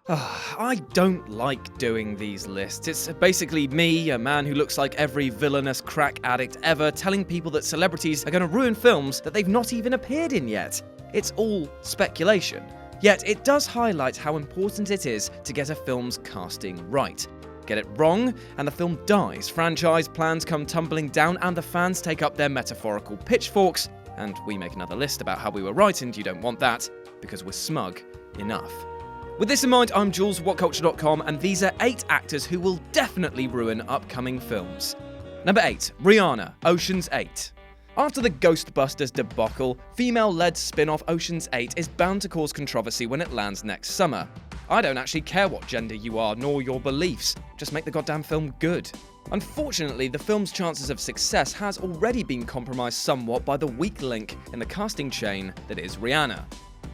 I don't like doing these lists. It's basically me, a man who looks like every villainous crack addict ever, telling people that celebrities are going to ruin films that they've not even appeared in yet. It's all speculation. Yet it does highlight how important it is to get a film's casting right. Get it wrong, and the film dies, franchise plans come tumbling down, and the fans take up their metaphorical pitchforks, and we make another list about how we were right and you don't want that, because we're smug enough. With this in mind, I'm Jules, Whatculture.com, and these are 8 actors who will definitely ruin upcoming films. Number 8. Rihanna, Oceans 8. After the Ghostbusters debacle, female-led spin-off Oceans 8 is bound to cause controversy when it lands next summer. I don't actually care what gender you are, nor your beliefs. Just make the goddamn film good. Unfortunately, the film's chances of success has already been compromised somewhat by the weak link in the casting chain that is Rihanna.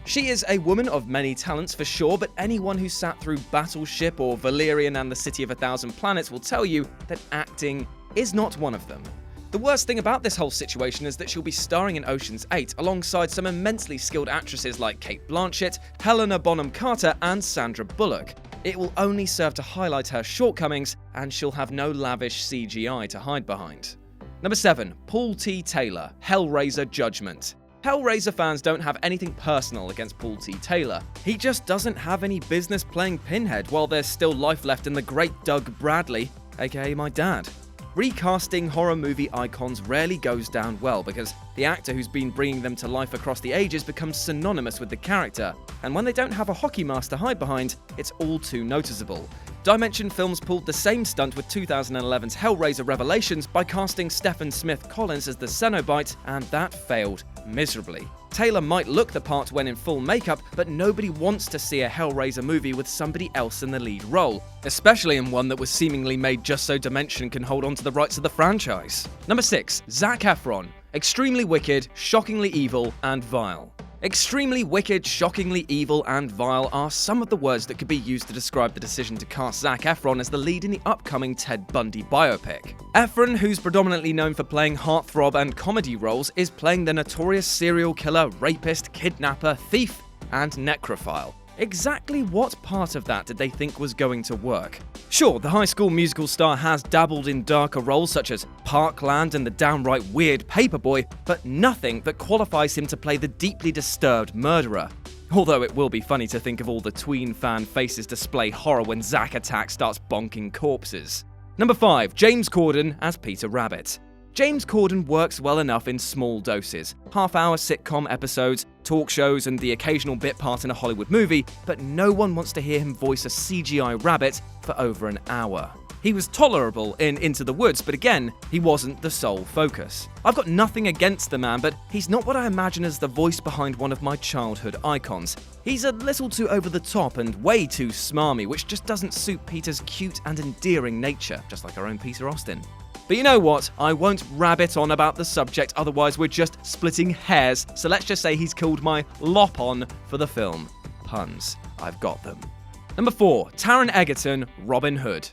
She is a woman of many talents for sure, but anyone who sat through Battleship or Valerian and the City of a Thousand Planets will tell you that acting is not one of them. The worst thing about this whole situation is that she'll be starring in Ocean's 8 alongside some immensely skilled actresses like Cate Blanchett, Helena Bonham Carter, and Sandra Bullock. It will only serve to highlight her shortcomings, and she'll have no lavish CGI to hide behind. Number 7. Paul T. Taylor, Hellraiser Judgment. Hellraiser fans don't have anything personal against Paul T. Taylor. He just doesn't have any business playing Pinhead while there's still life left in the great Doug Bradley, aka my dad. Recasting horror movie icons rarely goes down well because the actor who's been bringing them to life across the ages becomes synonymous with the character, and when they don't have a hockey mask to hide behind, it's all too noticeable. Dimension Films pulled the same stunt with 2011's Hellraiser Revelations by casting Stephen Smith Collins as the Cenobite, and that failed miserably. Taylor might look the part when in full makeup, but nobody wants to see a Hellraiser movie with somebody else in the lead role, especially in one that was seemingly made just so Dimension can hold on to the rights of the franchise. Number 6. Zac Efron, Extremely Wicked, Shockingly Evil, and Vile. Extremely wicked, shockingly evil, and vile are some of the words that could be used to describe the decision to cast Zac Efron as the lead in the upcoming Ted Bundy biopic. Efron, who's predominantly known for playing heartthrob and comedy roles, is playing the notorious serial killer, rapist, kidnapper, thief, and necrophile. Exactly what part of that did they think was going to work? Sure, the High School Musical star has dabbled in darker roles such as Parkland and the downright weird Paperboy, but nothing that qualifies him to play the deeply disturbed murderer. Although it will be funny to think of all the tween fan faces display horror when Zack Attack starts bonking corpses. Number 5. James Corden as Peter Rabbit. James Corden works well enough in small doses, half-hour sitcom episodes, talk shows, and the occasional bit part in a Hollywood movie, but no one wants to hear him voice a CGI rabbit for over an hour. He was tolerable in Into the Woods, but again, he wasn't the sole focus. I've got nothing against the man, but he's not what I imagine as the voice behind one of my childhood icons. He's a little too over the top and way too smarmy, which just doesn't suit Peter's cute and endearing nature, just like our own Peter Austin. But you know what? I won't rabbit on about the subject, otherwise we're just splitting hairs, so let's just say he's called my lop on for the film. Puns. I've got them. Number 4. Taron Egerton, Robin Hood.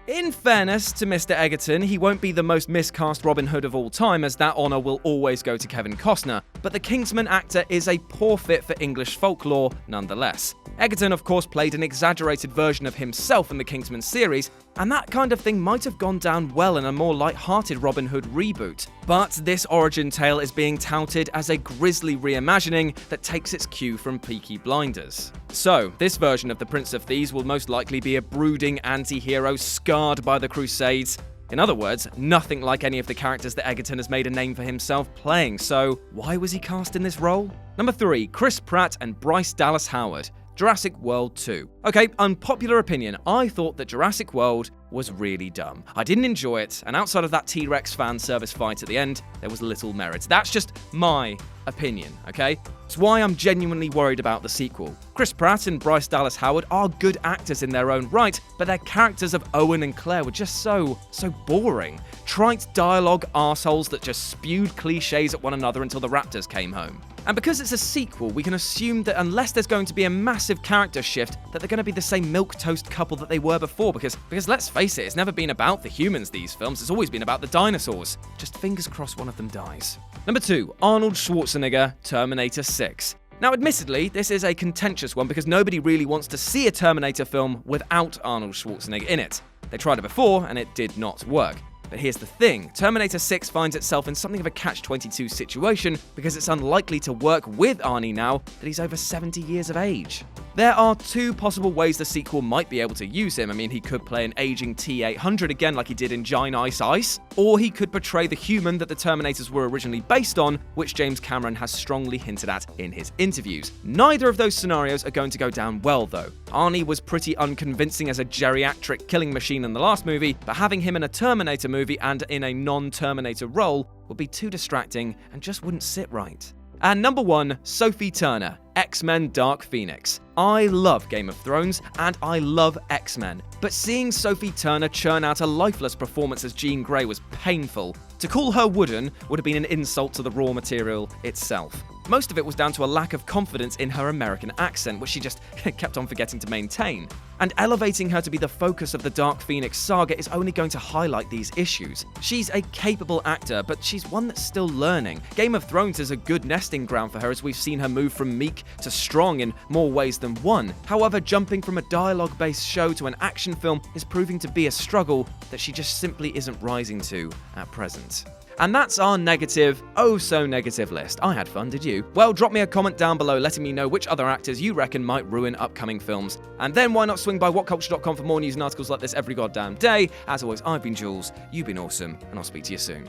In fairness to Mr. Egerton, he won't be the most miscast Robin Hood of all time, as that honour will always go to Kevin Costner, but the Kingsman actor is a poor fit for English folklore nonetheless. Egerton, of course, played an exaggerated version of himself in the Kingsman series, and that kind of thing might have gone down well in a more light-hearted Robin Hood reboot. But this origin tale is being touted as a grisly reimagining that takes its cue from Peaky Blinders. So, this version of the Prince of Thieves will most likely be a brooding anti-hero scarred by the Crusades. In other words, nothing like any of the characters that Egerton has made a name for himself playing, so why was he cast in this role? Number 3. Chris Pratt and Bryce Dallas Howard, Jurassic World 2. Okay, unpopular opinion, I thought that Jurassic World was really dumb. I didn't enjoy it, and outside of that T-Rex fan service fight at the end, there was little merit. That's just my opinion, okay? It's why I'm genuinely worried about the sequel. Chris Pratt and Bryce Dallas Howard are good actors in their own right, but their characters of Owen and Claire were just so boring. Trite dialogue arseholes that just spewed cliches at one another until the Raptors came home. And because it's a sequel, we can assume that unless there's going to be a massive character shift, that they're going to be the same milquetoast couple that they were before, because let's face it, it's never been about the humans, these films, it's always been about the dinosaurs. Just fingers crossed one of them dies. Number 2, Arnold Schwarzenegger, Terminator VI. Now, admittedly, this is a contentious one because nobody really wants to see a Terminator film without Arnold Schwarzenegger in it. They tried it before, and it did not work. But here's the thing, Terminator 6 finds itself in something of a catch-22 situation because it's unlikely to work with Arnie now that he's over 70 years of age. There are two possible ways the sequel might be able to use him. I mean, he could play an aging T-800 again like he did in Giant Ice Ice, or he could portray the human that the Terminators were originally based on, which James Cameron has strongly hinted at in his interviews. Neither of those scenarios are going to go down well, though. Arnie was pretty unconvincing as a geriatric killing machine in the last movie, but having him in a Terminator movie and in a non-Terminator role would be too distracting and just wouldn't sit right. And number 1, Sophie Turner, X-Men Dark Phoenix. I love Game of Thrones, and I love X-Men, but seeing Sophie Turner churn out a lifeless performance as Jean Grey was painful. To call her wooden would have been an insult to the raw material itself. Most of it was down to a lack of confidence in her American accent, which she just kept on forgetting to maintain. And elevating her to be the focus of the Dark Phoenix saga is only going to highlight these issues. She's a capable actor, but she's one that's still learning. Game of Thrones is a good nesting ground for her, as we've seen her move from meek to strong in more ways than one. However, jumping from a dialogue-based show to an action film is proving to be a struggle that she just simply isn't rising to at present. And that's our negative, oh so negative list. I had fun, did you? Well, drop me a comment down below letting me know which other actors you reckon might ruin upcoming films. And then why not swing by whatculture.com for more news and articles like this every goddamn day. As always, I've been Jules, you've been awesome, and I'll speak to you soon.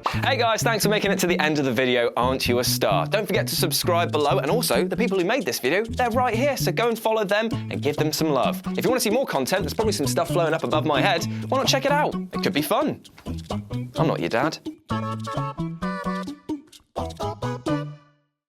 Hey guys, thanks for making it to the end of the video. Aren't you a star? Don't forget to subscribe below, and also the people who made this video, they're right here, so go and follow them and give them some love. If you want to see more content, there's probably some stuff flowing up above my head. Why not check it out? It could be fun. I'm not your dad.